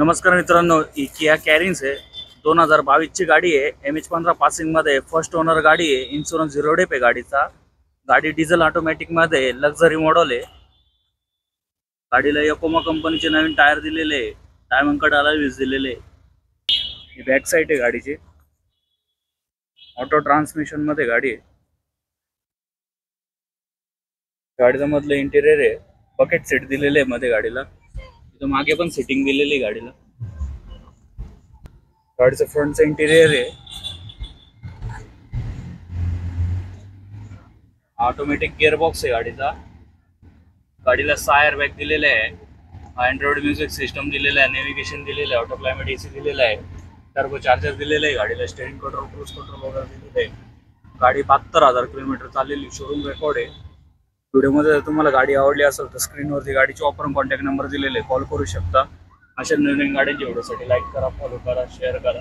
नमस्कार मित्रांनो, ही किया कॅरिन्स आहे. 2022 ची गाडी आहे. MH15 पासिंग मध्ये फर्स्ट ओनर गाडी आहे. इन्शुरन्स झिरो डेप आहे गाडीचा. गाडी डिझेल ऑटोमॅटिक मध्ये लक्झरी मॉडेल आहे. गाडीला योकोमा कंपनीचे नवीन टायर दिलेले आहे. डायमंड कट अलॉयज दिलेले आहे. ही बॅक साइड आहे गाडीची. ऑटो ट्रान्समिशन मध्ये गाडी आहे. गाडीचा मधलं इंटेरियर आहे. बकेट सीट दिलेले आहे मध्ये गाडीला. इथं मागे पण सीटिंग दिलेली आहे गाडीला. गाडीचं फ्रंटचं इंटेरियर आहे. ऑटोमॅटिक गिअरबॉक्स आहे गाडीचा. गाडीला 6 एअरबॅग दिलेले आहे. अँड्रॉइड म्युझिक सिस्टम दिलेलं आहे. नेव्हिगेशन दिलेलं आहे. ऑटो क्लायमेट एसी दिलेलं आहे. टर्बो चार्जर दिलेलं आहे गाडीला. स्टेअरिंग कंट्रोल, क्रूज कंट्रोल वगैरे दिलेलं आहे. गाडी 72,000 किलोमीटर चाललेली शोरूम रेकॉर्ड आहे. व्हिडिओमध्ये जर तुम्हाला गाडी आवडली असेल तर स्क्रीनवरती गाडीचे वापरून कॉन्टॅक्ट नंबर दिलेले, कॉल करू शकता. अशा नवीन गाड्यांच्या व्हिडिओसाठी लाईक करा, फॉलो करा, शेअर करा.